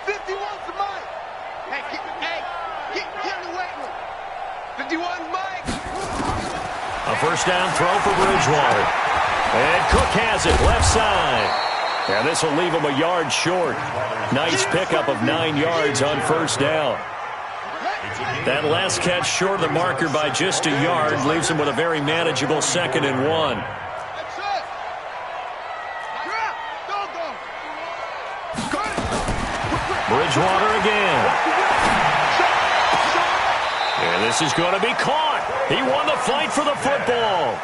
51's the mic. Get in the weight room. 51's Mike. A first down throw for Bridgewater. And Cook has it, left side. And this will leave him a yard short. Nice pickup of 9 yards on first down. That last catch short of the marker by just a yard leaves him with a very manageable 2nd and 1. Bridgewater again. And this is going to be caught. He won the fight for the football.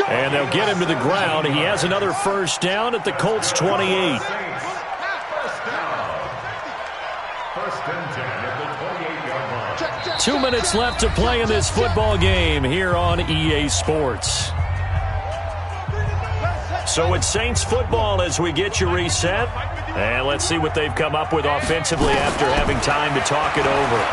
And they'll get him to the ground. He has another first down at the Colts 28. First and 10 at the 28-yard line. 2 minutes left to play in this football game here on EA Sports. So it's Saints football as we get you reset. And let's see what they've come up with offensively after having time to talk it over.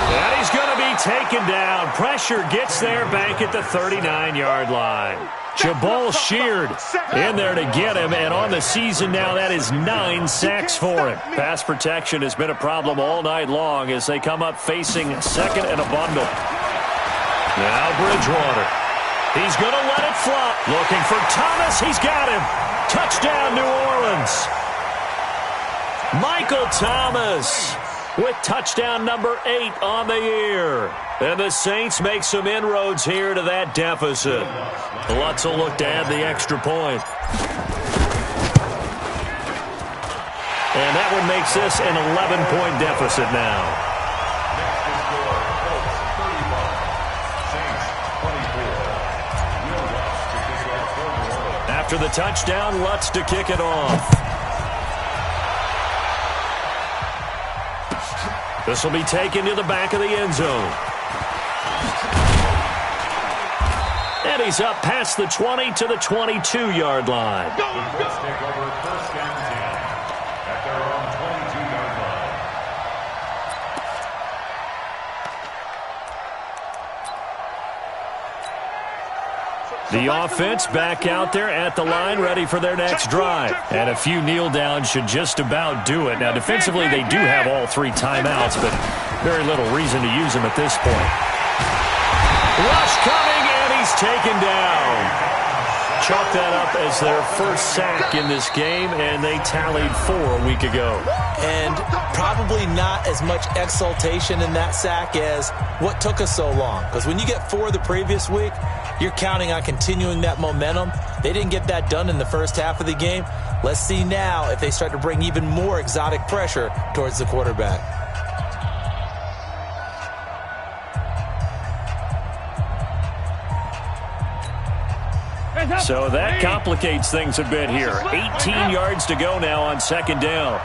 And he's going to be taken down. Pressure gets there back at the 39-yard line. Jabal Sheard in there to get him, and on the season now that is 9 sacks for him. Pass protection has been a problem all night long as they come up facing second and a bundle. Now Bridgewater. He's going to let it flop. Looking for Thomas. He's got him. Touchdown, New Orleans. Michael Thomas with touchdown number 8 on the year. And the Saints make some inroads here to that deficit. Lutz will look to add the extra point. And that one makes this an 11-point deficit now. After the touchdown, Lutz to kick it off. This will be taken to the back of the end zone. And he's up past the 20 to the 22-yard line. The Colts take over first and 10 at their own 22-yard line. The offense back out there at the line, ready for their next drive. And a few kneel downs should just about do it. Now, defensively, they do have all 3 timeouts, but very little reason to use them at this point. Rush coming, and he's taken down. Chalk that up as their first sack in this game, and they tallied 4 a week ago. And probably not as much exultation in that sack as what took us so long. Because when you get 4 the previous week, you're counting on continuing that momentum. They didn't get that done in the first half of the game. Let's see now if they start to bring even more exotic pressure towards the quarterback. So that complicates things a bit here. 18 yards to go now on second down.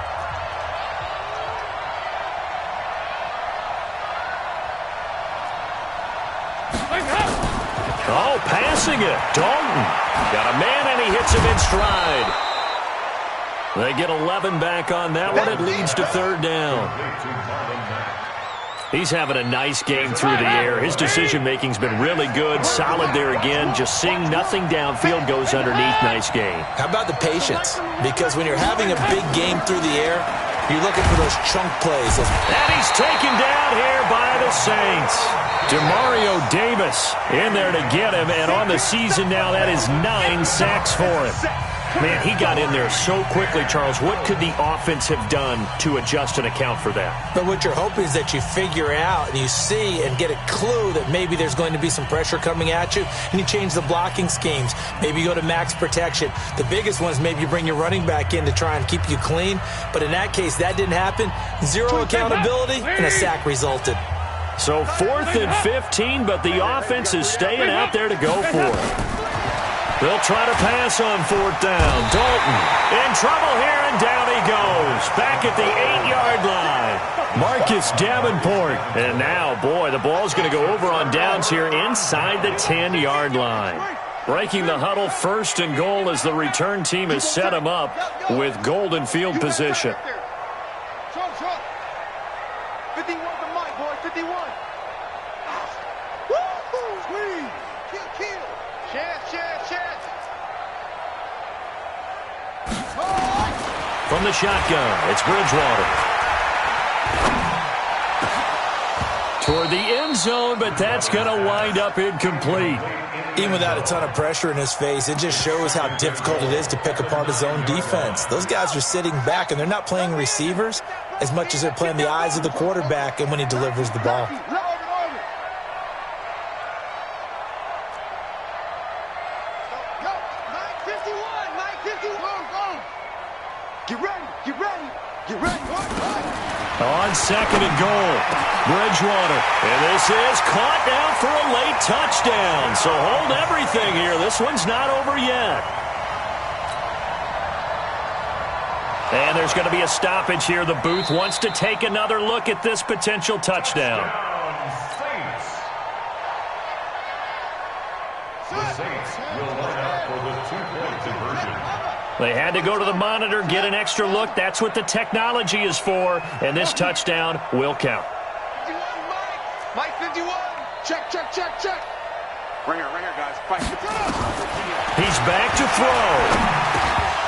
Oh, passing it. Dalton got a man, and he hits him in stride. They get 11 back on that one. It leads to third down. He's having a nice game through the air. His decision-making's been really good. Solid there again. Just seeing nothing downfield goes underneath. Nice game. How about the patience? Because when you're having a big game through the air, You're looking for those chunk plays. And he's taken down here by the Saints. Demario Davis in there to get him, and on the season now, that is 9 sacks for him. Man, he got in there so quickly, Charles. What could the offense have done to adjust and account for that? But what you're hoping is that you figure out and you see and get a clue that maybe there's going to be some pressure coming at you, and you change the blocking schemes. Maybe you go to max protection. The biggest one is maybe you bring your running back in to try and keep you clean. But in that case, that didn't happen. Zero accountability, and a sack resulted. So 4th and 15, but the offense is staying out there to go for it. They'll try to pass on 4th down. Dalton in trouble here, and down he goes. Back at the 8-yard line. Marcus Davenport. And now, boy, the ball's going to go over on downs here inside the 10-yard line. Breaking the huddle, 1st and goal as the return team has set him up with golden field position. 51 to Mike, boy, 51. Woo-hoo! Kill. Chance. From the shotgun, it's Bridgewater. Toward the end zone, but that's going to wind up incomplete. Even without a ton of pressure in his face, it just shows how difficult it is to pick apart his own defense. Those guys are sitting back, and they're not playing receivers as much as they're playing the eyes of the quarterback and when he delivers the ball. Get ready. On 2nd and goal, Bridgewater. And this is caught down for a late touchdown. So hold everything here. This one's not over yet. And there's going to be a stoppage here. The booth wants to take another look at this potential touchdown. The Saints will line up for the 2-point conversion. They had to go to the monitor, get an extra look. That's what the technology is for. And this touchdown will count. 51, Mike 51. Check. Right here, guys. Fight. He's back to throw.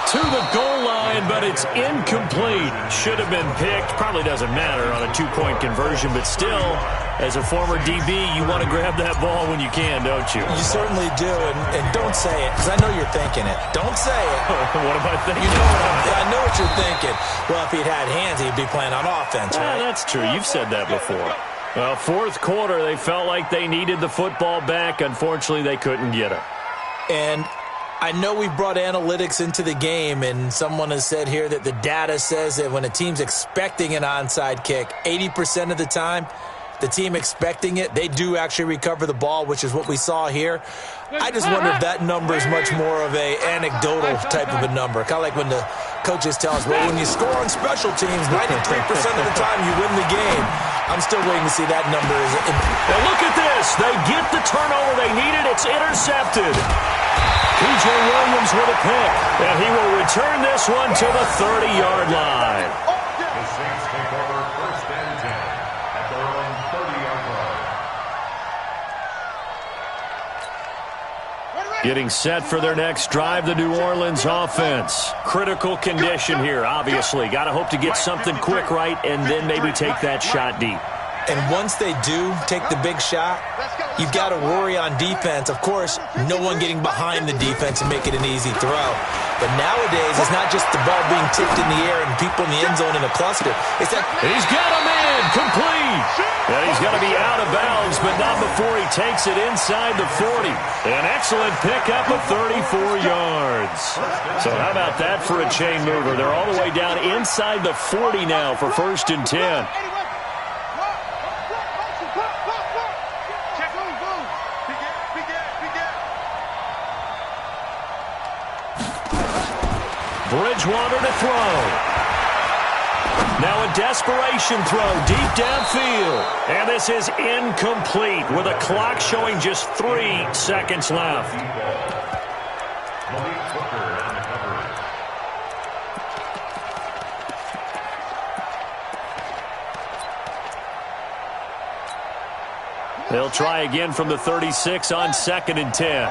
To the goal line, but it's incomplete. Should have been picked. Probably doesn't matter on a 2-point conversion, but still, as a former DB, you want to grab that ball when you can, don't you? You certainly do, and don't say it, because I know you're thinking it. Don't say it. What am I thinking? I know what you're thinking. Well, if he'd had hands, he'd be playing on offense, right? That's true. You've said that before. Well, 4th quarter, they felt like they needed the football back. Unfortunately, they couldn't get it. And I know we've brought analytics into the game, and someone has said here that the data says that when a team's expecting an onside kick, 80% of the time, the team expecting it, they do actually recover the ball, which is what we saw here. I just wonder if that number is much more of a anecdotal type of a number. Kind of like when the coaches tell us, well, when you score on special teams, 93% of the time you win the game. I'm still waiting to see that number. Well, look at this. They get the turnover they needed. It's intercepted. P.J. Williams with a pick, and he will return this one to the 30-yard line. The Saints take over 1st and 10 at their own 30-yard line. Getting set for their next drive, the New Orleans offense. Critical condition here, obviously. Got to hope to get something quick right and then maybe take that shot deep. And once they do take the big shot, you've got to worry on defense. Of course, no one getting behind the defense and make it an easy throw. But nowadays, it's not just the ball being tipped in the air and people in the end zone in a cluster. It's that he's got a man complete. And he's going to be out of bounds, but not before he takes it inside the 40. An excellent pickup of 34 yards. So how about that for a chain mover? They're all the way down inside the 40 now for 1st and 10. Bridgewater to throw. Now a desperation throw deep downfield. And this is incomplete with a clock showing just 3 seconds left. They'll try again from the 36 on 2nd and 10.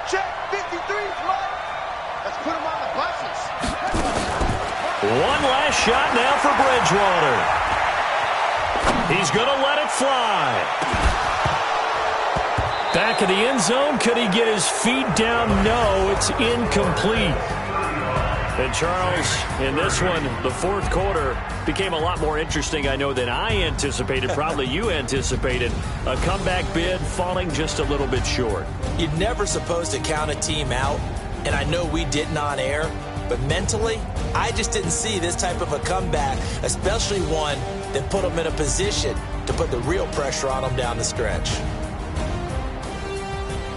Check 53's Mike. Let's put him on the One last shot now for Bridgewater. He's going to let it fly. Back in the end zone. Could he get his feet down? No, it's incomplete. And Charles, in this one, the fourth quarter became a lot more interesting, I know, than I anticipated. Probably you anticipated. A comeback bid falling just a little bit short. You're never supposed to count a team out, and I know we didn't on air, but mentally, I just didn't see this type of a comeback, especially one that put them in a position to put the real pressure on them down the stretch.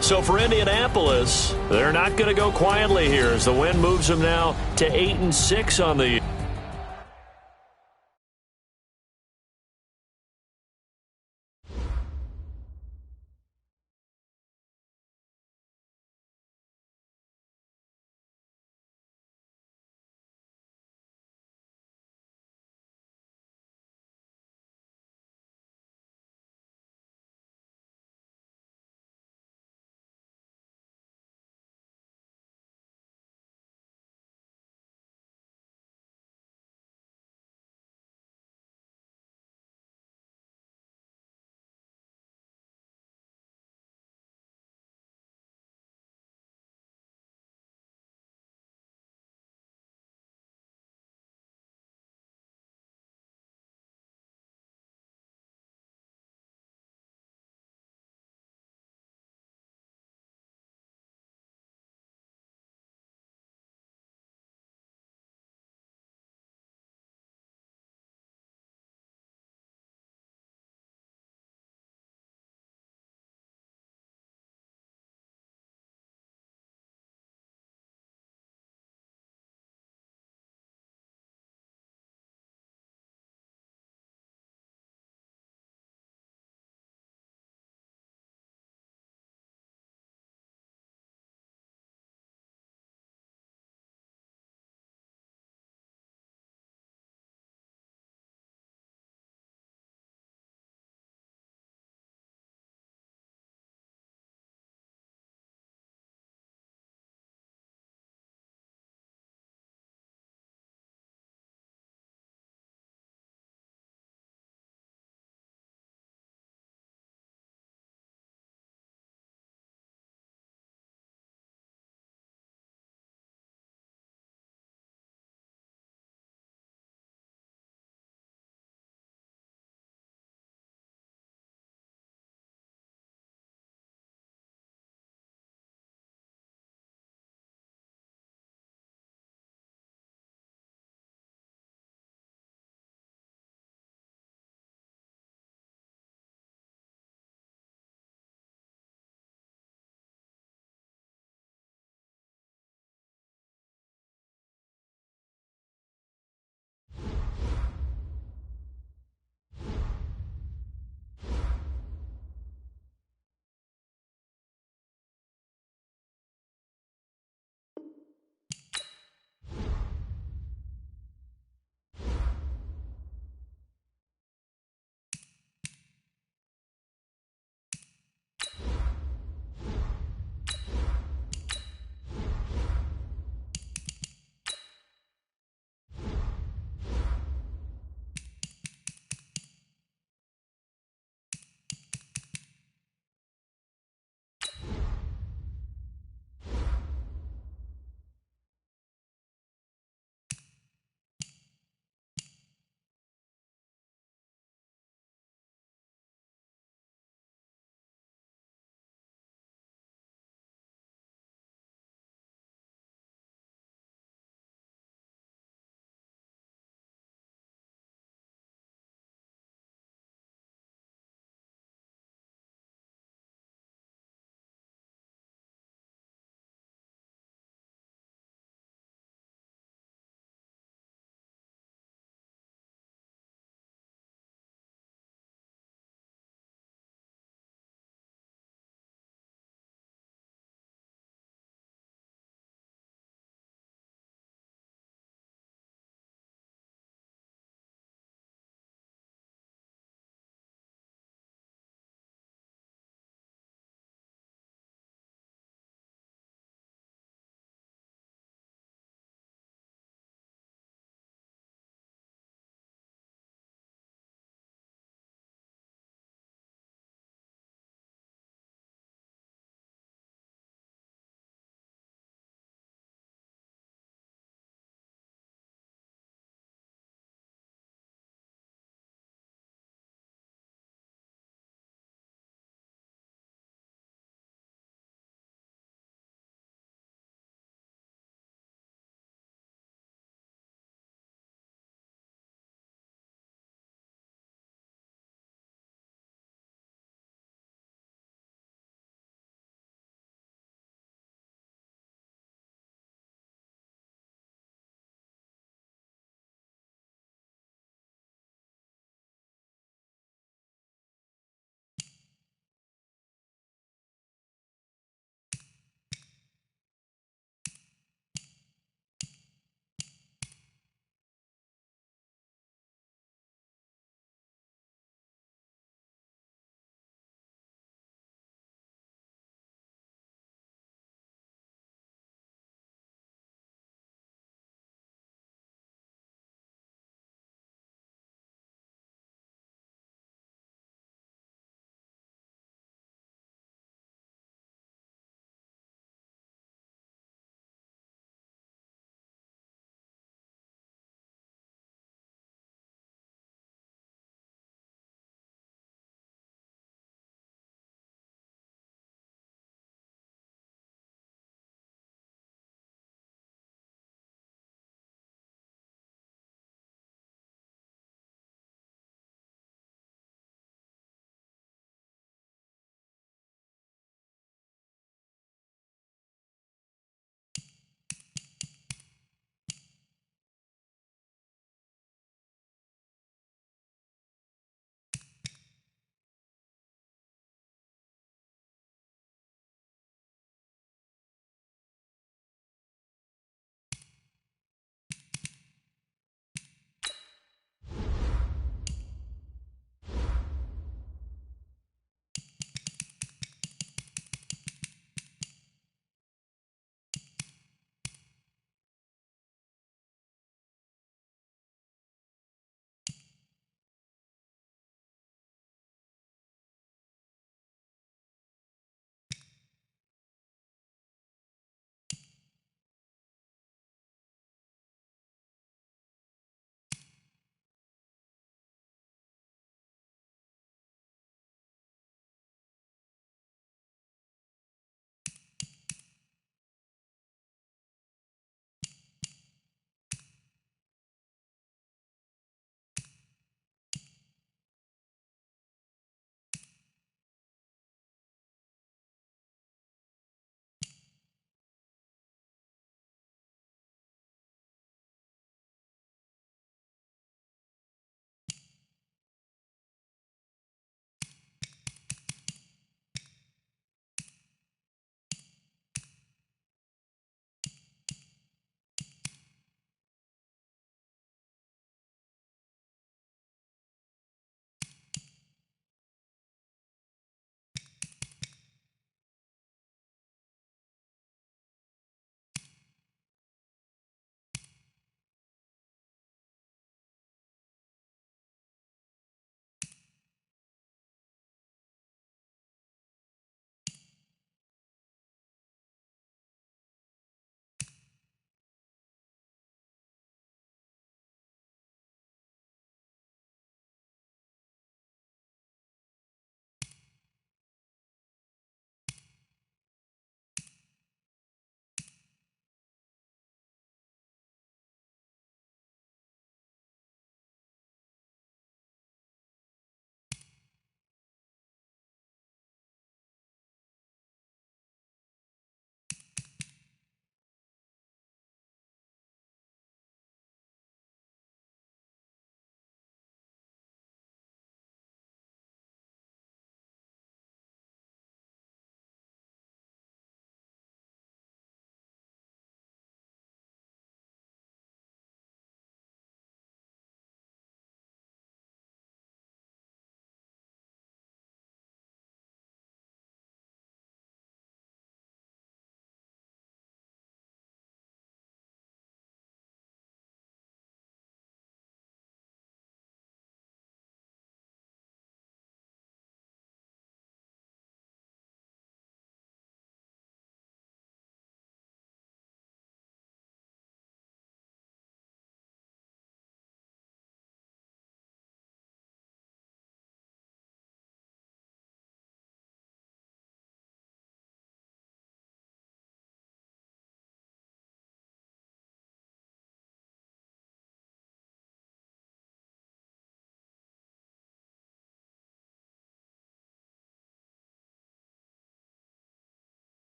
So for Indianapolis, they're not going to go quietly here as the win moves them now to 8-6 on the